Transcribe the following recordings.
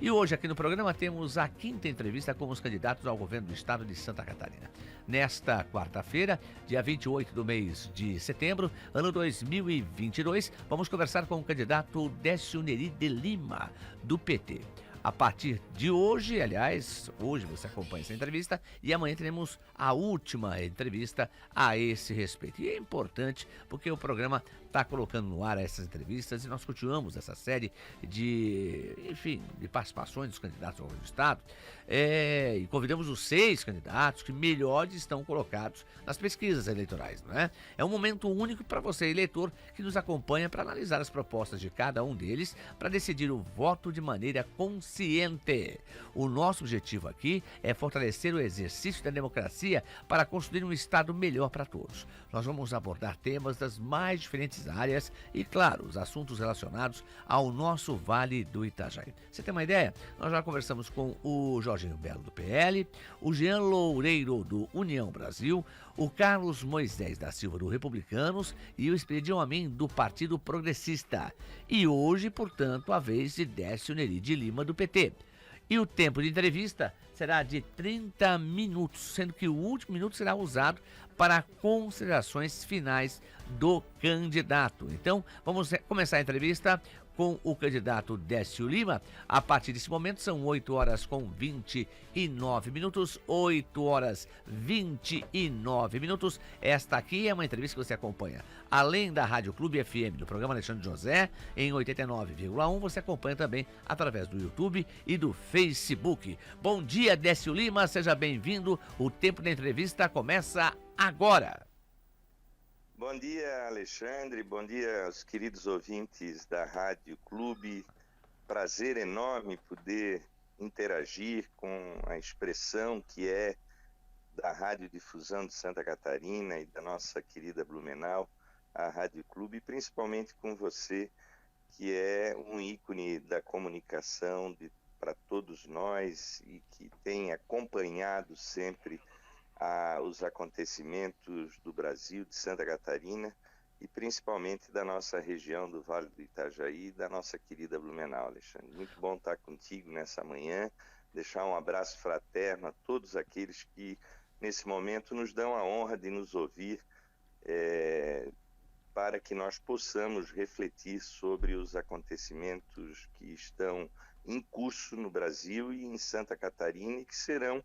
E hoje aqui no programa temos a quinta entrevista com os candidatos ao governo do estado de Santa Catarina. Nesta quarta-feira, dia 28 do mês de setembro, ano 2022, vamos conversar com o candidato Décio Neri de Lima, do PT. A partir de hoje, aliás, hoje você acompanha essa entrevista e amanhã teremos a última entrevista a esse respeito. E é importante porque o programa está colocando no ar essas entrevistas e nós continuamos essa série de participações dos candidatos ao governo do estado. E convidamos os 6 candidatos que melhores estão colocados nas pesquisas eleitorais, não é? É um momento único para você, eleitor, que nos acompanha para analisar as propostas de cada um deles para decidir o voto de maneira consciente. O nosso objetivo aqui é fortalecer o exercício da democracia para construir um estado melhor para todos. Nós vamos abordar temas das mais diferentes áreas e, claro, os assuntos relacionados ao nosso Vale do Itajaí. Você tem uma ideia? Nós já conversamos com o Jorginho Belo do PL, o Jean Loureiro do União Brasil, o Carlos Moisés da Silva do Republicanos e o Expedião Amin do Partido Progressista. E hoje, portanto, a vez de Décio Neri de Lima do PT. E o tempo de entrevista será de 30 minutos, sendo que o último minuto será usado para considerações finais do candidato. Então, vamos começar a entrevista com o candidato Décio Lima. A partir desse momento são 8 horas com 29 minutos, 8 horas 29 minutos. Esta aqui é uma entrevista que você acompanha além da Rádio Clube FM, do programa Alexandre José, em 89,1, você acompanha também através do YouTube e do Facebook. Bom dia, Décio Lima, seja bem-vindo. O tempo da entrevista começa agora. Bom dia, Alexandre. Bom dia aos queridos ouvintes da Rádio Clube. Prazer enorme poder interagir com a expressão que é da Rádio Difusão de Santa Catarina e da nossa querida Blumenau, a Rádio Clube, principalmente com você, que é um ícone da comunicação para todos nós e que tem acompanhado sempre os acontecimentos do Brasil, de Santa Catarina e principalmente da nossa região do Vale do Itajaí e da nossa querida Blumenau, Alexandre. Muito bom estar contigo nessa manhã, deixar um abraço fraterno a todos aqueles que nesse momento nos dão a honra de nos ouvir, para que nós possamos refletir sobre os acontecimentos que estão em curso no Brasil e em Santa Catarina e que serão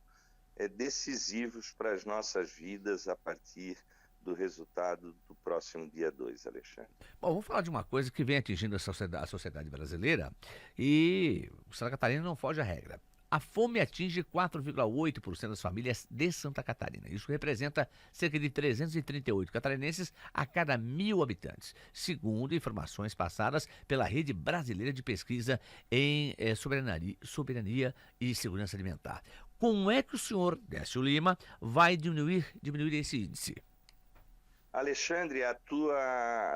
decisivos para as nossas vidas a partir do resultado do próximo dia 2, Alexandre. Bom, vamos falar de uma coisa que vem atingindo a sociedade brasileira e Santa Catarina não foge à regra. A fome atinge 4,8% das famílias de Santa Catarina. Isso representa cerca de 338 catarinenses a cada 1.000 habitantes, segundo informações passadas pela Rede Brasileira de Pesquisa em Soberania e Segurança Alimentar. Como é que o senhor, Décio Lima, vai diminuir esse índice? Alexandre,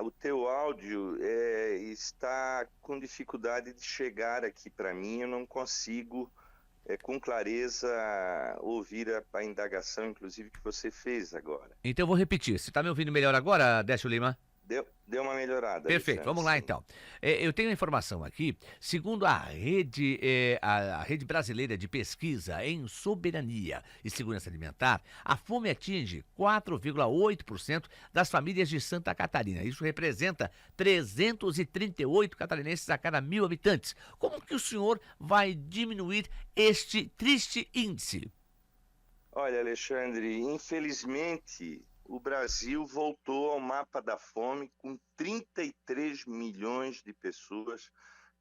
o teu áudio está com dificuldade de chegar aqui para mim. Eu não consigo com clareza ouvir a indagação, inclusive, que você fez agora. Então eu vou repetir. Você está me ouvindo melhor agora, Décio Lima? Deu uma melhorada. Perfeito, Alexandre, vamos lá sim. então. Eu tenho a informação aqui, segundo a Rede Brasileira de Pesquisa em Soberania e Segurança Alimentar, a fome atinge 4,8% das famílias de Santa Catarina. Isso representa 338 catarinenses a cada 1.000 habitantes. Como que o senhor vai diminuir este triste índice? Olha, Alexandre, infelizmente o Brasil voltou ao mapa da fome com 33 milhões de pessoas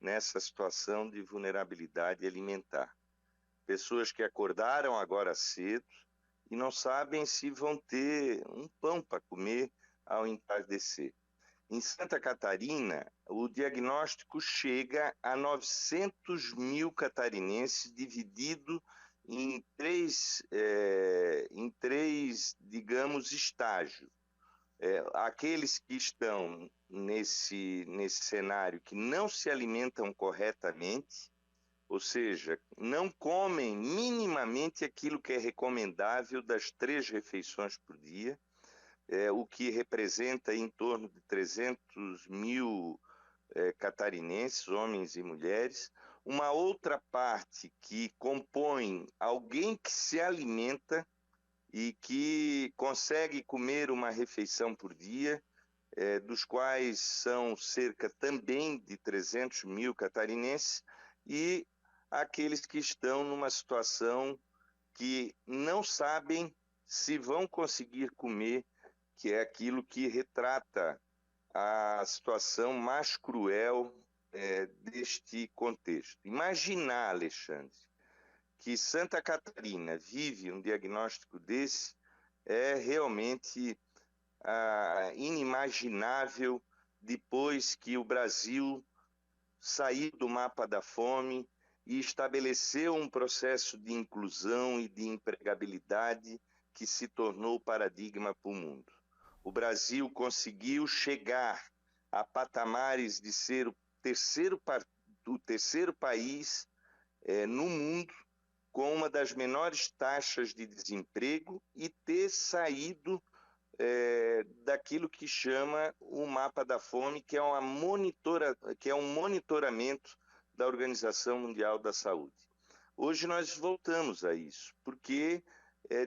nessa situação de vulnerabilidade alimentar. Pessoas que acordaram agora cedo e não sabem se vão ter um pão para comer ao entardecer. Em Santa Catarina, o diagnóstico chega a 900 mil catarinenses, dividido em três, digamos, estágios. Aqueles que estão nesse cenário que não se alimentam corretamente, ou seja, não comem minimamente aquilo que é recomendável das 3 refeições por dia, o que representa em torno de 300 mil catarinenses, homens e mulheres. uma outra parte que compõe alguém que se alimenta e que consegue comer uma refeição por dia, dos quais são cerca também de 300 mil catarinenses, e aqueles que estão numa situação que não sabem se vão conseguir comer, que é aquilo que retrata a situação mais cruel deste contexto. Imaginar, Alexandre, que Santa Catarina vive um diagnóstico desse é realmente inimaginável depois que o Brasil saiu do mapa da fome e estabeleceu um processo de inclusão e de empregabilidade que se tornou paradigma para o mundo. O Brasil conseguiu chegar a patamares de ser o terceiro país no mundo com uma das menores taxas de desemprego e ter saído daquilo que chama o mapa da fome, que é um monitoramento da Organização Mundial da Saúde. Hoje nós voltamos a isso, porque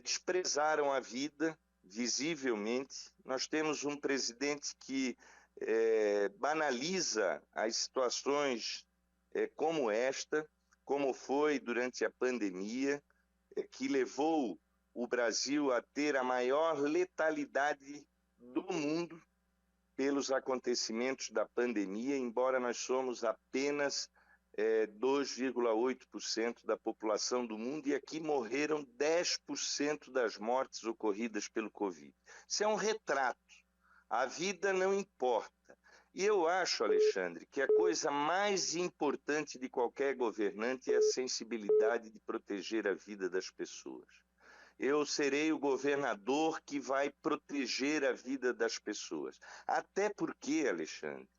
desprezaram a vida visivelmente. Nós temos um presidente que banaliza as situações como esta, como foi durante a pandemia, que levou o Brasil a ter a maior letalidade do mundo pelos acontecimentos da pandemia, embora nós somos apenas 2,8% da população do mundo, e aqui morreram 10% das mortes ocorridas pelo Covid. Isso é um retrato. A vida não importa. E eu acho, Alexandre, que a coisa mais importante de qualquer governante é a sensibilidade de proteger a vida das pessoas. Eu serei o governador que vai proteger a vida das pessoas. Até porque, Alexandre,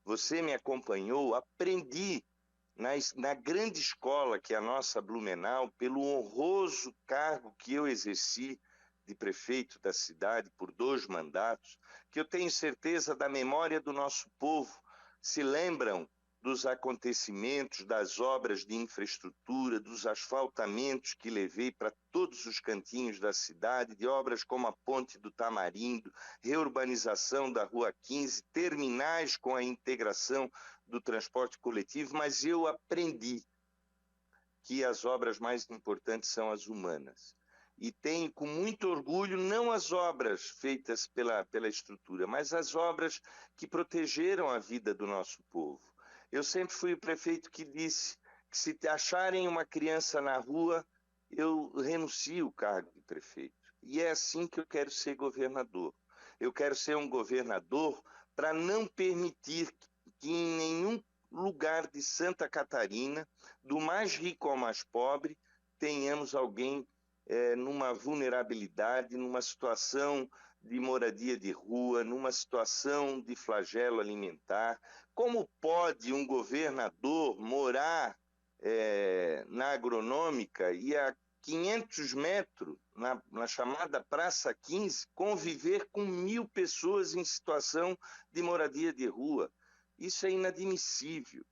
você me acompanhou, aprendi na grande escola que é a nossa Blumenau, pelo honroso cargo que eu exerci de prefeito da cidade por 2 mandatos, que eu tenho certeza da memória do nosso povo se lembram dos acontecimentos, das obras de infraestrutura, dos asfaltamentos que levei para todos os cantinhos da cidade, de obras como a Ponte do Tamarindo, reurbanização da Rua 15, terminais com a integração do transporte coletivo, mas eu aprendi que as obras mais importantes são as humanas. E tenho com muito orgulho não as obras feitas pela estrutura, mas as obras que protegeram a vida do nosso povo. Eu sempre fui o prefeito que disse que se acharem uma criança na rua, eu renuncio o cargo de prefeito. E é assim que eu quero ser governador. Eu quero ser um governador para não permitir que em nenhum lugar de Santa Catarina, do mais rico ao mais pobre, tenhamos alguém numa vulnerabilidade, numa situação de moradia de rua, numa situação de flagelo alimentar. Como pode um governador morar na Agronômica e a 500 metros, na chamada Praça 15, conviver com 1.000 pessoas em situação de moradia de rua? Isso é inadmissível.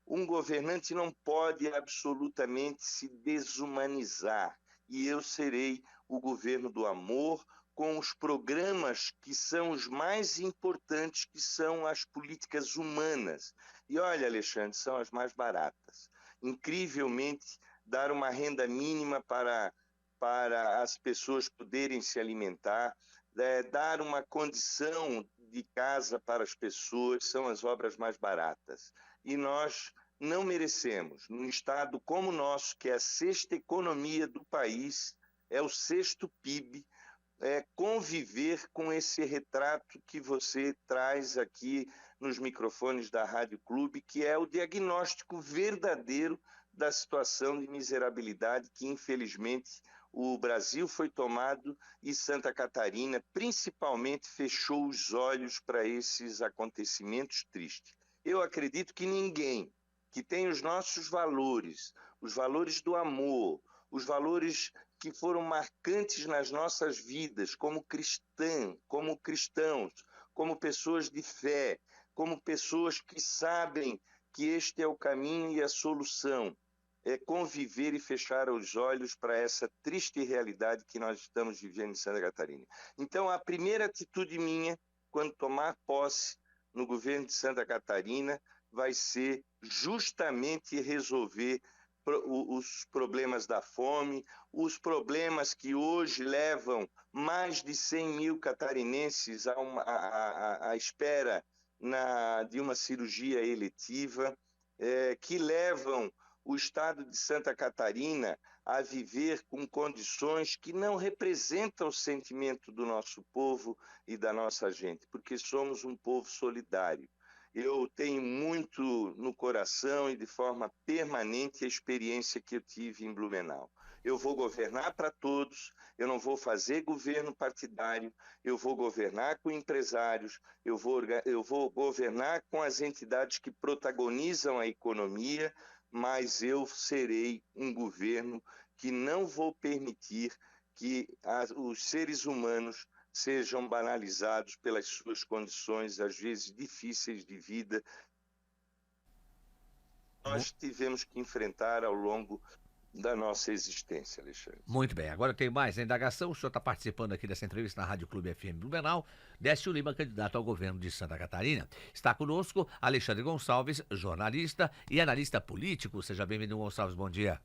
Um governante não pode absolutamente se desumanizar. E eu serei o governo do amor, com os programas que são os mais importantes, que são as políticas humanas. E olha, Alexandre, são as mais baratas. Incrivelmente, dar uma renda mínima para as pessoas poderem se alimentar, dar uma condição de casa para as pessoas, são as obras mais baratas. E nós não merecemos, num estado como o nosso, que é a 6ª economia do país, é o 6º PIB, conviver com esse retrato que você traz aqui nos microfones da Rádio Clube, que é o diagnóstico verdadeiro da situação de miserabilidade que, infelizmente, o Brasil foi tomado e Santa Catarina, principalmente, fechou os olhos para esses acontecimentos tristes. Eu acredito que ninguém que tem os nossos valores, os valores do amor, os valores que foram marcantes nas nossas vidas como cristãos, como pessoas de fé, como pessoas que sabem que este é o caminho e a solução. É conviver e fechar os olhos para essa triste realidade que nós estamos vivendo em Santa Catarina. Então, a primeira atitude minha, quando tomar posse no governo de Santa Catarina, vai ser justamente resolver os problemas da fome, os problemas que hoje levam mais de 100 mil catarinenses à espera de uma cirurgia eletiva, que levam o estado de Santa Catarina a viver com condições que não representam o sentimento do nosso povo e da nossa gente, porque somos um povo solidário. Eu tenho muito no coração e de forma permanente a experiência que eu tive em Blumenau. Eu vou governar para todos, eu não vou fazer governo partidário, eu vou governar com empresários, eu vou governar com as entidades que protagonizam a economia, mas eu serei um governo que não vou permitir que os seres humanos sejam banalizados pelas suas condições, às vezes difíceis de vida, nós tivemos que enfrentar ao longo da nossa existência, Alexandre. Muito bem, agora tem mais a indagação. O senhor está participando aqui dessa entrevista na Rádio Clube FM Blumenau. Décio Lima, candidato ao governo de Santa Catarina. Está conosco Alexandre Gonçalves, jornalista e analista político. Seja bem-vindo, Gonçalves, bom dia.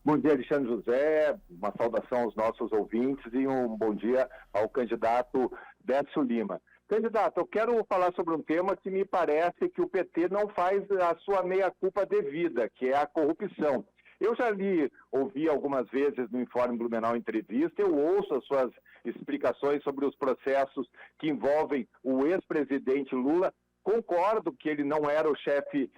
Bom dia, Alexandre José, uma saudação aos nossos ouvintes e um bom dia ao candidato Décio Lima. Candidato, eu quero falar sobre um tema que me parece que o PT não faz a sua meia-culpa devida, que é a corrupção. Eu já ouvi algumas vezes no Informe Blumenau Entrevista, eu ouço as suas explicações sobre os processos que envolvem o ex-presidente Lula. Concordo que ele não era o chefe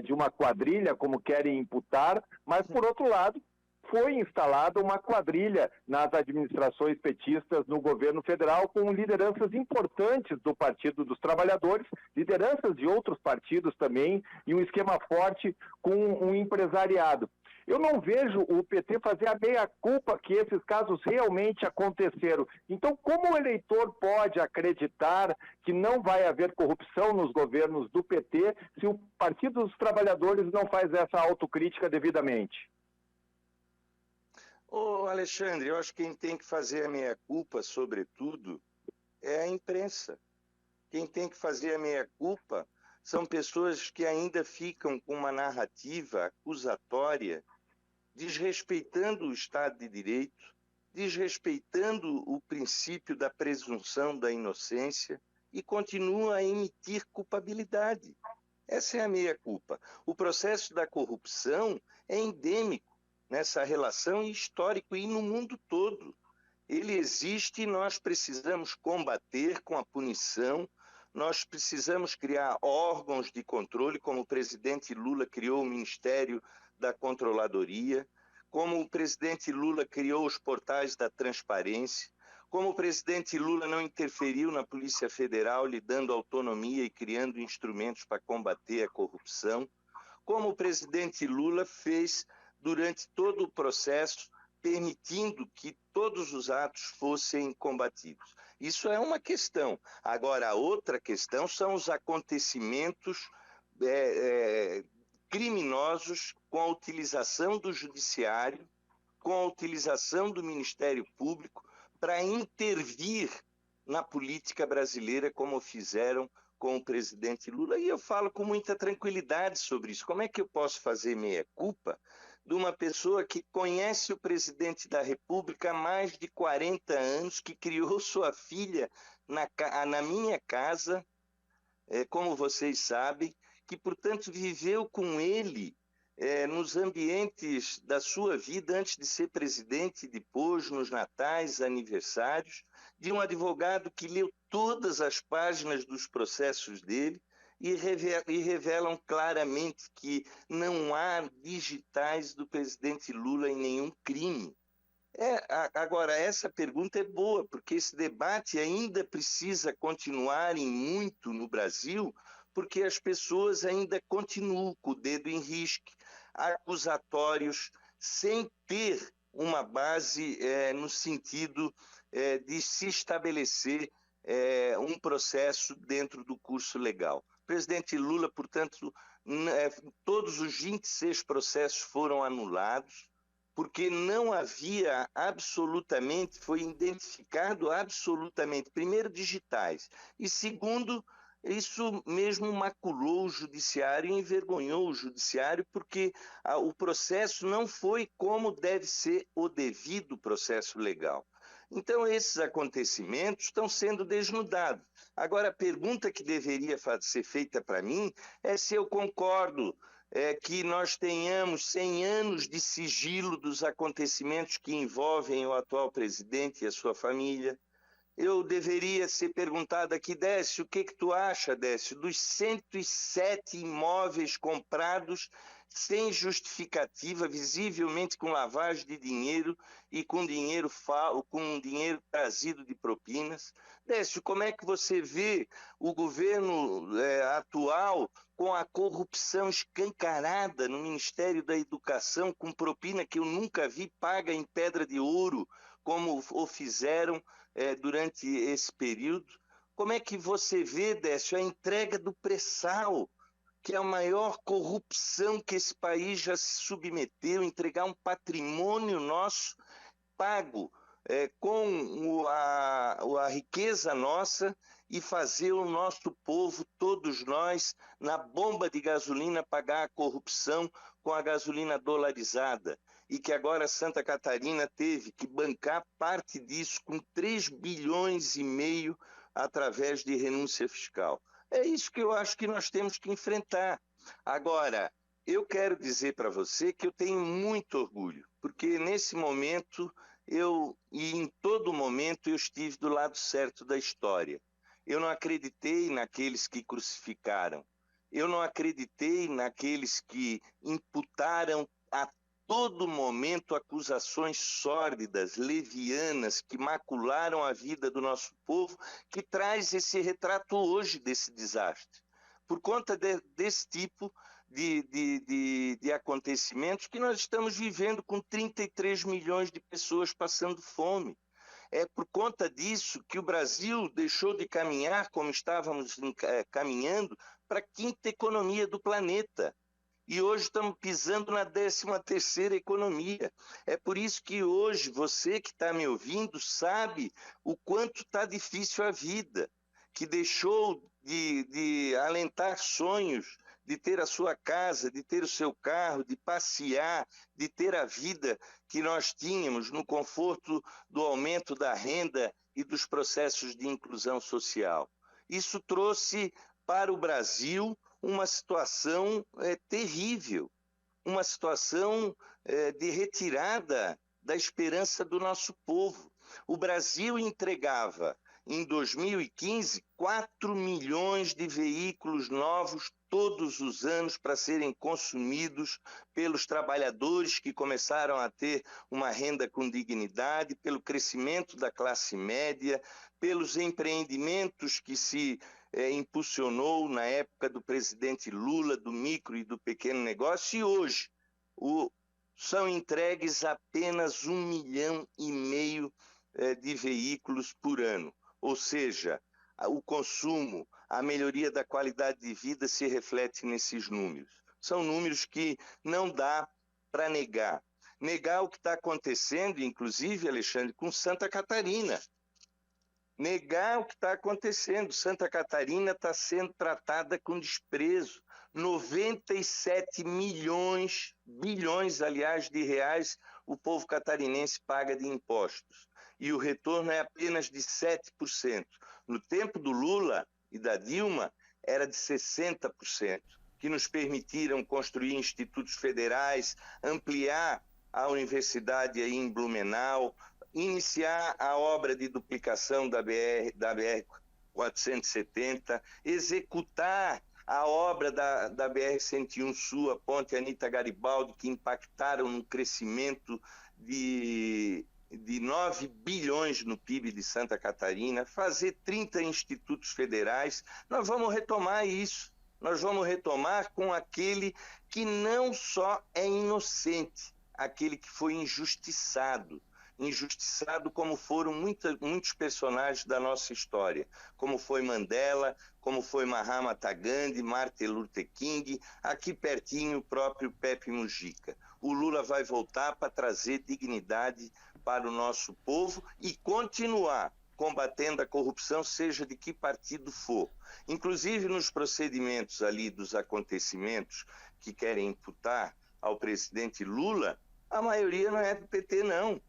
de uma quadrilha, como querem imputar, mas, por outro lado, foi instalada uma quadrilha nas administrações petistas no governo federal com lideranças importantes do Partido dos Trabalhadores, lideranças de outros partidos também, e um esquema forte com um empresariado. Eu não vejo o PT fazer a meia-culpa que esses casos realmente aconteceram. Então, como o eleitor pode acreditar que não vai haver corrupção nos governos do PT se o Partido dos Trabalhadores não faz essa autocrítica devidamente? Ô Alexandre, eu acho que quem tem que fazer a meia-culpa, sobretudo, é a imprensa. Quem tem que fazer a meia-culpa são pessoas que ainda ficam com uma narrativa acusatória, desrespeitando o Estado de Direito, desrespeitando o princípio da presunção da inocência e continuam a emitir culpabilidade. Essa é a meia-culpa. O processo da corrupção é endêmico nessa relação histórica e no mundo todo. Ele existe e nós precisamos combater com a punição, nós precisamos criar órgãos de controle, como o presidente Lula criou o Ministério da Controladoria, como o presidente Lula criou os portais da transparência, como o presidente Lula não interferiu na Polícia Federal, lhe dando autonomia e criando instrumentos para combater a corrupção, como o presidente Lula fez durante todo o processo, permitindo que todos os atos fossem combatidos. Isso é uma questão. Agora, a outra questão são os acontecimentos criminosos com a utilização do judiciário, com a utilização do Ministério Público para intervir na política brasileira, como fizeram com o presidente Lula. E eu falo com muita tranquilidade sobre isso. Como é que eu posso fazer meia-culpa de uma pessoa que conhece o presidente da República há mais de 40 anos, que criou sua filha na minha casa, como vocês sabem, que, portanto, viveu com ele nos ambientes da sua vida antes de ser presidente, depois, nos natais, aniversários, de um advogado que leu todas as páginas dos processos dele, e revelam claramente que não há digitais do presidente Lula em nenhum crime. Agora, essa pergunta é boa, porque esse debate ainda precisa continuar em muito no Brasil, porque as pessoas ainda continuam com o dedo em risco, acusatórios, sem ter uma base no sentido de se estabelecer um processo dentro do curso legal. O presidente Lula, portanto, todos os 26 processos foram anulados, porque não havia absolutamente, foi identificado absolutamente, primeiro, digitais, e segundo, isso mesmo maculou o judiciário e envergonhou o judiciário, porque o processo não foi como deve ser o devido processo legal. Então, esses acontecimentos estão sendo desnudados. Agora, a pergunta que deveria ser feita para mim é se eu concordo que nós tenhamos 100 anos de sigilo dos acontecimentos que envolvem o atual presidente e a sua família. Eu deveria ser perguntado aqui, Décio, o que tu acha, Décio, dos 107 imóveis comprados sem justificativa, visivelmente com lavagem de dinheiro e com dinheiro trazido de propinas? Décio, como é que você vê o governo atual com a corrupção escancarada no Ministério da Educação, com propina que eu nunca vi paga em pedra de ouro, como o fizeram durante esse período? Como é que você vê, Décio, a entrega do pré-sal, que é a maior corrupção que esse país já se submeteu, entregar um patrimônio nosso pago com a riqueza nossa e fazer o nosso povo, todos nós, na bomba de gasolina, pagar a corrupção com a gasolina dolarizada. E que agora Santa Catarina teve que bancar parte disso com 3 bilhões e meio através de renúncia fiscal. É isso que eu acho que nós temos que enfrentar. Agora, eu quero dizer para você que eu tenho muito orgulho, porque nesse momento e em todo momento eu estive do lado certo da história. Eu não acreditei naqueles que crucificaram. Eu não acreditei naqueles que imputaram a todo momento acusações sórdidas, levianas, que macularam a vida do nosso povo, que traz esse retrato hoje desse desastre. Por conta desse tipo de acontecimentos que nós estamos vivendo com 33 milhões de pessoas passando fome. É por conta disso que o Brasil deixou de caminhar como estávamos caminhando para a 5ª economia do planeta. E hoje estamos pisando na 13ª economia. É por isso que hoje você que está me ouvindo sabe o quanto está difícil a vida, que deixou de alentar sonhos, de ter a sua casa, de ter o seu carro, de passear, de ter a vida que nós tínhamos no conforto do aumento da renda e dos processos de inclusão social. Isso trouxe para o Brasil uma situação terrível, uma situação de retirada da esperança do nosso povo. O Brasil entregava, em 2015, 4 milhões de veículos novos todos os anos para serem consumidos pelos trabalhadores que começaram a ter uma renda com dignidade, pelo crescimento da classe média, pelos empreendimentos que se impulsionou na época do presidente Lula, do micro e do pequeno negócio, e hoje são entregues apenas 1,5 milhão de veículos por ano. Ou seja, o consumo, a melhoria da qualidade de vida se reflete nesses números. São números que não dá para negar. Negar o que está acontecendo, inclusive, Alexandre, com Santa Catarina. Negar o que está acontecendo. Santa Catarina está sendo tratada com desprezo. 97 bilhões, aliás, de reais o povo catarinense paga de impostos. E o retorno é apenas de 7%. No tempo do Lula e da Dilma, era de 60%, que nos permitiram construir institutos federais, ampliar a universidade aí em Blumenau, iniciar a obra de duplicação da BR-470, executar a obra da BR-101 Sul, a ponte Anita Garibaldi, que impactaram no crescimento de 9 bilhões no PIB de Santa Catarina, fazer 30 institutos federais. Nós vamos retomar isso. Nós vamos retomar com aquele que não só é inocente, aquele que foi injustiçado. injustiçado como foram muitos personagens da nossa história, como foi Mandela, como foi Mahatma Gandhi, Martin Luther King, aqui pertinho o próprio Pepe Mujica. O Lula vai voltar para trazer dignidade para o nosso povo e continuar combatendo a corrupção, seja de que partido for. Inclusive nos procedimentos ali dos acontecimentos que querem imputar ao presidente Lula, a maioria não é do PT, não.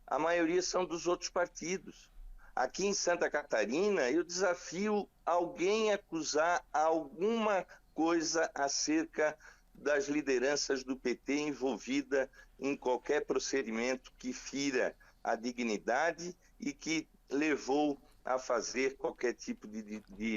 A maioria são dos outros partidos. Aqui em Santa Catarina, eu desafio alguém a acusar alguma coisa acerca das lideranças do PT envolvida em qualquer procedimento que fira a dignidade e que levou a fazer qualquer tipo de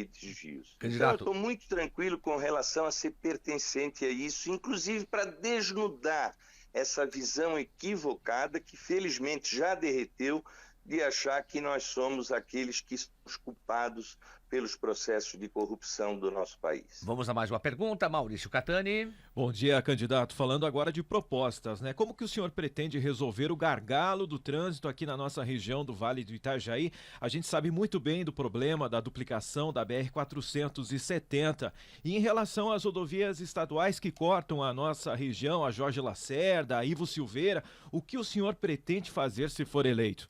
desvios. Então, eu estou muito tranquilo com relação a ser pertencente a isso, inclusive para desnudar essa visão equivocada que felizmente já derreteu de achar que nós somos aqueles que somos culpados pelos processos de corrupção do nosso país. Vamos a mais uma pergunta, Maurício Catani. Bom dia, candidato. Falando agora de propostas, né? Como que o senhor pretende resolver o gargalo do trânsito aqui na nossa região do Vale do Itajaí? A gente sabe muito bem do problema da duplicação da BR-470. E em relação às rodovias estaduais que cortam a nossa região, a Jorge Lacerda, a Ivo Silveira, o que o senhor pretende fazer se for eleito?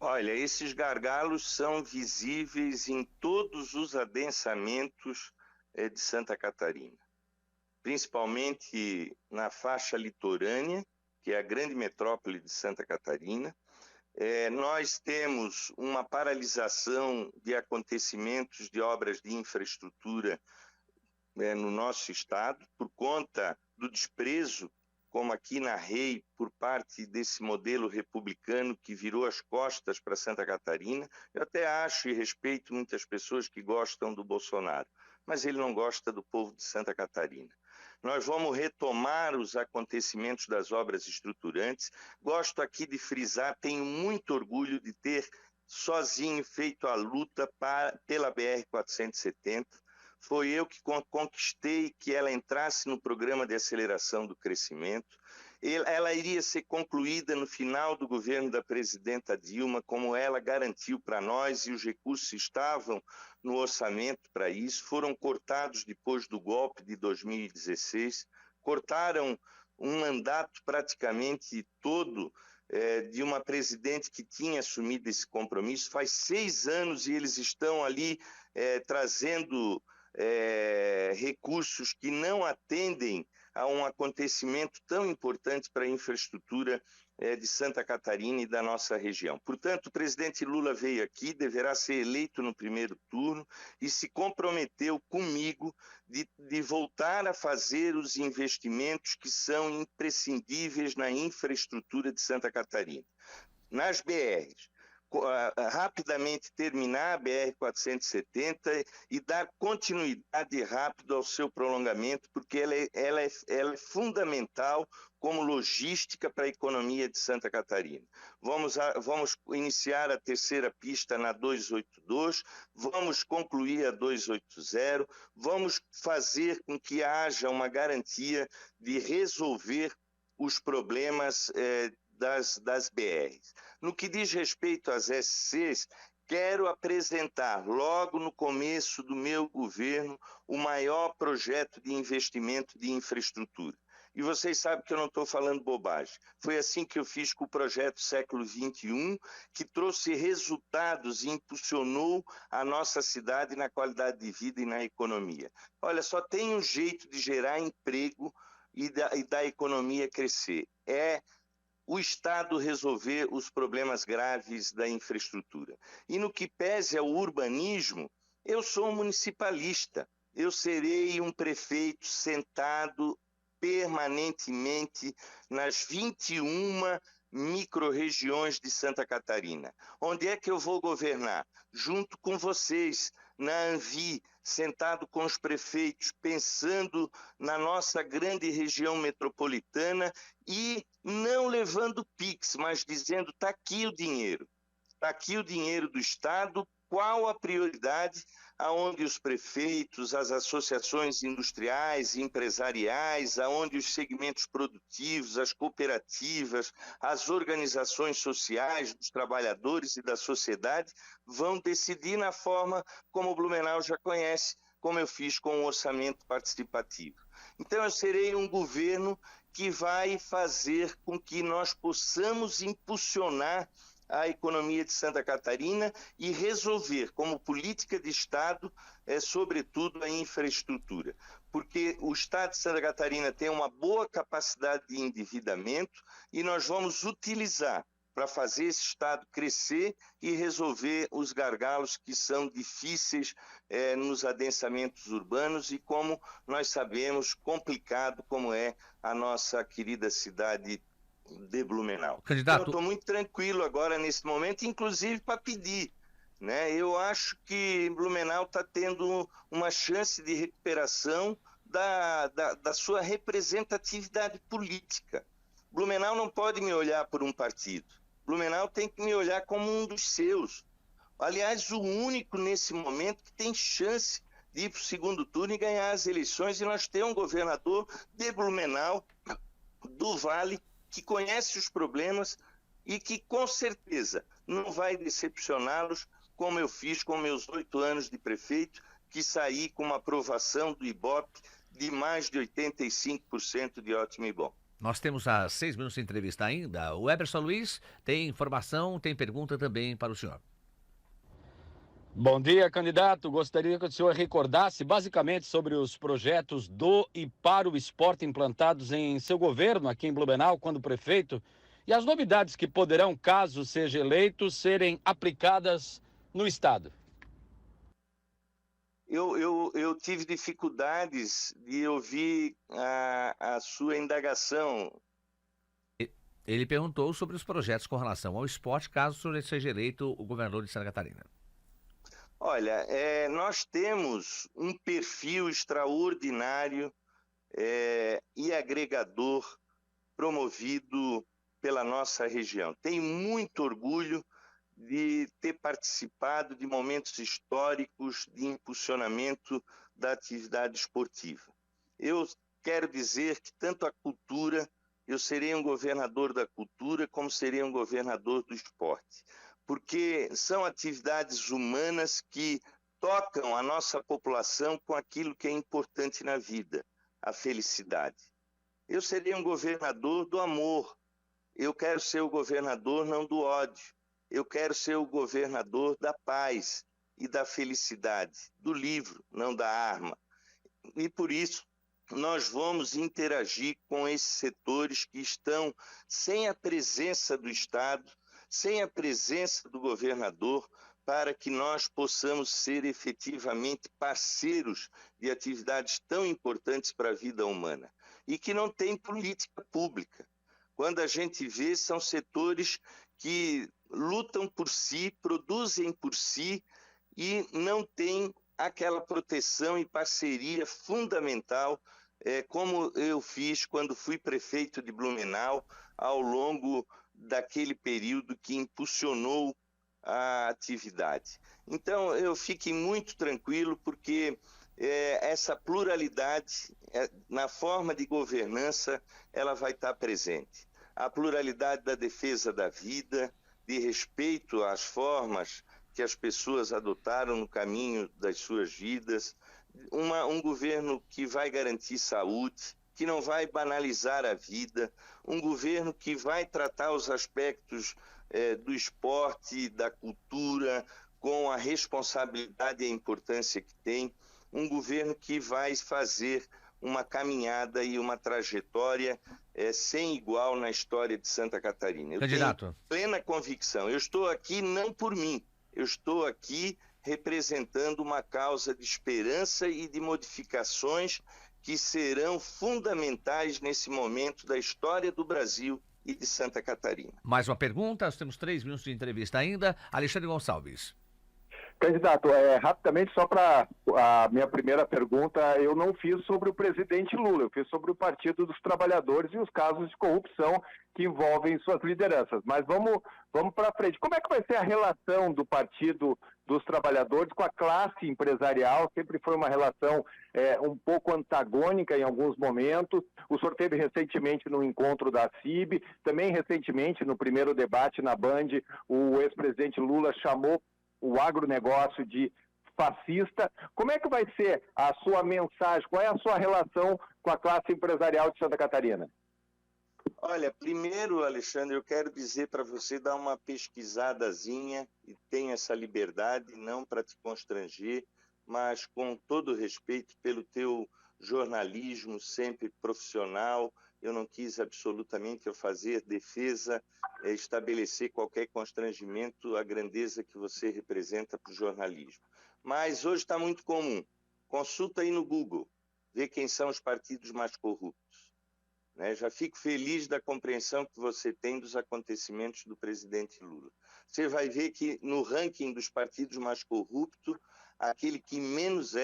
Olha, esses gargalos são visíveis em todos os adensamentos de Santa Catarina, principalmente na faixa litorânea, que é a grande metrópole de Santa Catarina. Nós temos uma paralisação de acontecimentos de obras de infraestrutura no nosso estado, por conta do desprezo, como aqui na REI, por parte desse modelo republicano que virou as costas para Santa Catarina. Eu até acho e respeito muitas pessoas que gostam do Bolsonaro, mas ele não gosta do povo de Santa Catarina. Nós vamos retomar os acontecimentos das obras estruturantes. Gosto aqui de frisar, tenho muito orgulho de ter sozinho feito a luta pela BR-470. Foi eu que conquistei que ela entrasse no programa de aceleração do crescimento. Ela iria ser concluída no final do governo da presidenta Dilma, como ela garantiu para nós, e os recursos estavam no orçamento para isso. Foram cortados depois do golpe de 2016, cortaram um mandato praticamente todo de uma presidente que tinha assumido esse compromisso. Faz 6 anos e eles estão ali trazendo recursos que não atendem a um acontecimento tão importante para a infraestrutura de Santa Catarina e da nossa região. Portanto, o presidente Lula veio aqui, deverá ser eleito no primeiro turno e se comprometeu comigo de voltar a fazer os investimentos que são imprescindíveis na infraestrutura de Santa Catarina. Nas BRs, rapidamente terminar a BR-470 e dar continuidade rápido ao seu prolongamento, porque ela é fundamental como logística para a economia de Santa Catarina. Vamos iniciar a terceira pista na 282, vamos concluir a 280, vamos fazer com que haja uma garantia de resolver os problemas das BRs. No que diz respeito às SCs, quero apresentar logo no começo do meu governo o maior projeto de investimento de infraestrutura. E vocês sabem que eu não estou falando bobagem. Foi assim que eu fiz com o projeto Século XXI, que trouxe resultados e impulsionou a nossa cidade na qualidade de vida e na economia. Olha, só tem um jeito de gerar emprego e da economia crescer. O Estado resolver os problemas graves da infraestrutura. E no que pese ao urbanismo, eu sou um municipalista. Eu serei um prefeito sentado permanentemente nas 21 micro-regiões de Santa Catarina. Onde é que eu vou governar? Junto com vocês, na ANVI, sentado com os prefeitos, pensando na nossa grande região metropolitana e não levando PIX, mas dizendo, está aqui o dinheiro do Estado qual a prioridade aonde os prefeitos, as associações industriais e empresariais, aonde os segmentos produtivos, as cooperativas, as organizações sociais dos trabalhadores e da sociedade vão decidir na forma como o Blumenau já conhece, como eu fiz com o orçamento participativo. Então eu serei um governo que vai fazer com que nós possamos impulsionar a economia de Santa Catarina e resolver, como política de Estado, sobretudo a infraestrutura. Porque o Estado de Santa Catarina tem uma boa capacidade de endividamento e nós vamos utilizar para fazer esse Estado crescer e resolver os gargalos que são difíceis nos adensamentos urbanos e, como nós sabemos, complicado como é a nossa querida cidade de Blumenau. Candidato... Eu estou muito tranquilo agora nesse momento, inclusive para pedir. Eu acho que Blumenau está tendo uma chance de recuperação da sua representatividade política. Blumenau não pode me olhar por um partido. Blumenau tem que me olhar como um dos seus. Aliás, o único nesse momento que tem chance de ir para o segundo turno e ganhar as eleições, e nós temos um governador de Blumenau, do Vale, que conhece os problemas e que, com certeza, não vai decepcioná-los, como eu fiz com meus 8 anos de prefeito, que saí com uma aprovação do Ibope de mais de 85% de ótimo e bom. Nós temos 6 minutos de entrevista ainda. O Eberson Luiz tem informação, tem pergunta também para o senhor. Bom dia, candidato. Gostaria que o senhor recordasse basicamente sobre os projetos do e para o esporte implantados em seu governo aqui em Blumenau, quando prefeito, e as novidades que poderão, caso seja eleito, serem aplicadas no Estado. Eu tive dificuldades de ouvir a sua indagação. Ele perguntou sobre os projetos com relação ao esporte, caso seja eleito o governador de Santa Catarina. Olha, nós temos um perfil extraordinário e agregador promovido pela nossa região. Tenho muito orgulho de ter participado de momentos históricos de impulsionamento da atividade esportiva. Eu quero dizer que tanto a cultura, eu serei um governador da cultura, como serei um governador do esporte. Porque são atividades humanas que tocam a nossa população com aquilo que é importante na vida, a felicidade. Eu serei um governador do amor. Eu quero ser o governador não do ódio. Eu quero ser o governador da paz e da felicidade, do livro, não da arma. E por isso nós vamos interagir com esses setores que estão sem a presença do Estado, sem a presença do governador, para que nós possamos ser efetivamente parceiros de atividades tão importantes para a vida humana e que não tem política pública. Quando a gente vê, são setores que lutam por si, produzem por si e não têm aquela proteção e parceria fundamental, como eu fiz quando fui prefeito de Blumenau, ao longo daquele período que impulsionou a atividade. Então, eu fique muito tranquilo, porque essa pluralidade na forma de governança, ela vai estar presente. A pluralidade da defesa da vida, de respeito às formas que as pessoas adotaram no caminho das suas vidas, um governo que vai garantir saúde, que não vai banalizar a vida, um governo que vai tratar os aspectos do esporte, da cultura, com a responsabilidade e a importância que tem, um governo que vai fazer uma caminhada e uma trajetória sem igual na história de Santa Catarina. Eu tenho plena convicção. Eu estou aqui não por mim, eu estou aqui representando uma causa de esperança e de modificações que serão fundamentais nesse momento da história do Brasil e de Santa Catarina. Mais uma pergunta, nós temos 3 minutos de entrevista ainda. Alexandre Gonçalves. Candidato, rapidamente, só para a minha primeira pergunta, eu não fiz sobre o presidente Lula, eu fiz sobre o Partido dos Trabalhadores e os casos de corrupção que envolvem suas lideranças. Mas vamos para frente. Como é que vai ser a relação do Partido dos Trabalhadores com a classe empresarial? Sempre foi uma relação um pouco antagônica em alguns momentos. O senhor teve recentemente no encontro da CIB, também recentemente no primeiro debate na Band, o ex-presidente Lula chamou o agronegócio de fascista. Como é que vai ser a sua mensagem? Qual é a sua relação com a classe empresarial de Santa Catarina? Olha, primeiro, Alexandre, eu quero dizer para você dar uma pesquisadazinha, e tenha essa liberdade, não para te constranger, mas com todo respeito pelo teu jornalismo sempre profissional. Eu não quis absolutamente fazer defesa, estabelecer qualquer constrangimento à grandeza que você representa para o jornalismo. Mas hoje está muito comum. Consulta aí no Google, vê quem são os partidos mais corruptos. Né? Já fico feliz da compreensão que você tem dos acontecimentos do presidente Lula. Você vai ver que no ranking dos partidos mais corruptos, aquele que menos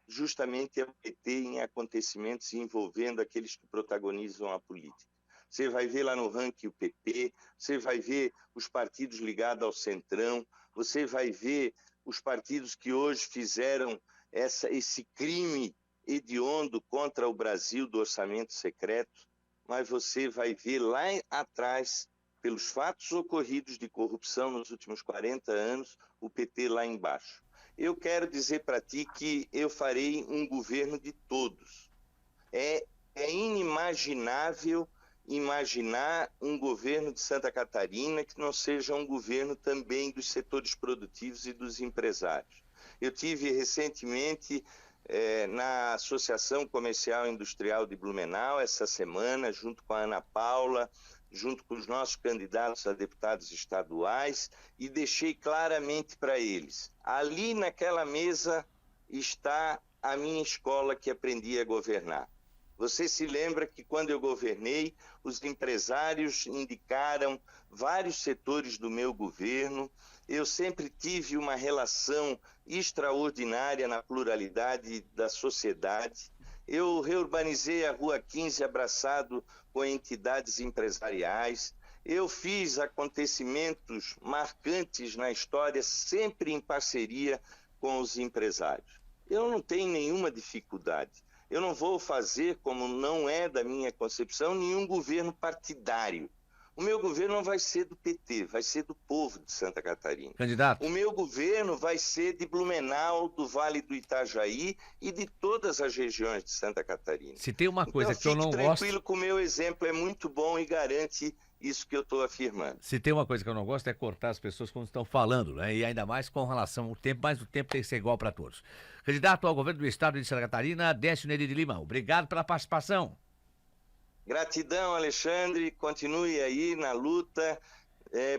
justamente é o PT em acontecimentos envolvendo aqueles que protagonizam a política. Você vai ver lá no ranking o PP, você vai ver os partidos ligados ao Centrão, você vai ver os partidos que hoje fizeram esse crime hediondo contra o Brasil do orçamento secreto, mas você vai ver lá atrás, pelos fatos ocorridos de corrupção nos últimos 40 anos, o PT lá embaixo. Eu quero dizer para ti que eu farei um governo de todos. É inimaginável imaginar um governo de Santa Catarina que não seja um governo também dos setores produtivos e dos empresários. Eu tive recentemente na Associação Comercial e Industrial de Blumenau, essa semana, junto com a Ana Paula, junto com os nossos candidatos a deputados estaduais, e deixei claramente para eles: ali naquela mesa está a minha escola que aprendi a governar. Você se lembra que quando eu governei, os empresários indicaram vários setores do meu governo. Eu sempre tive uma relação extraordinária na pluralidade da sociedade. Eu reurbanizei a Rua 15 abraçado com entidades empresariais. Eu fiz acontecimentos marcantes na história, sempre em parceria com os empresários. Eu não tenho nenhuma dificuldade. Eu não vou fazer, como não é da minha concepção, nenhum governo partidário. O meu governo não vai ser do PT, vai ser do povo de Santa Catarina. Candidato. O meu governo vai ser de Blumenau, do Vale do Itajaí e de todas as regiões de Santa Catarina. Se tem uma coisa que eu não gosto... Fique tranquilo que o meu exemplo é muito bom e garante isso que eu estou afirmando. Se tem uma coisa que eu não gosto é cortar as pessoas quando estão falando, né? E ainda mais com relação ao tempo, mas o tempo tem que ser igual para todos. Candidato ao governo do estado de Santa Catarina, Décio Neri de Lima, obrigado pela participação. Gratidão, Alexandre, continue aí na luta,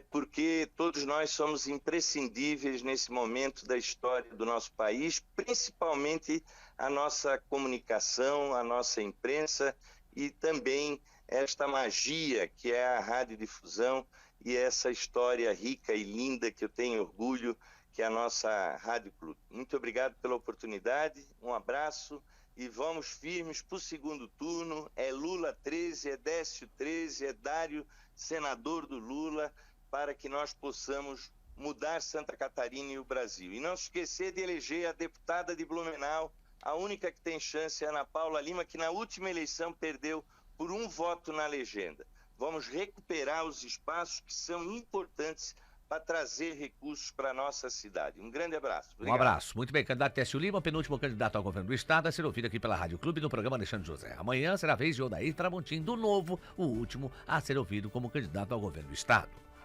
porque todos nós somos imprescindíveis nesse momento da história do nosso país, principalmente a nossa comunicação, a nossa imprensa e também esta magia que é a radiodifusão e essa história rica e linda que eu tenho orgulho, que é a nossa Rádio Clube. Muito obrigado pela oportunidade, um abraço. E vamos firmes para o segundo turno. É Lula 13, é Décio 13, é Dário, senador do Lula, para que nós possamos mudar Santa Catarina e o Brasil. E não se esquecer de eleger a deputada de Blumenau, a única que tem chance é a Ana Paula Lima, que na última eleição perdeu por um voto na legenda. Vamos recuperar os espaços que são importantes para trazer recursos para a nossa cidade. Um grande abraço. Obrigado. Um abraço. Muito bem, candidato Décio Lima, penúltimo candidato ao governo do estado, a ser ouvido aqui pela Rádio Clube no programa Alexandre José. Amanhã será a vez de Odair Tramontim, do Novo, o último a ser ouvido como candidato ao governo do estado.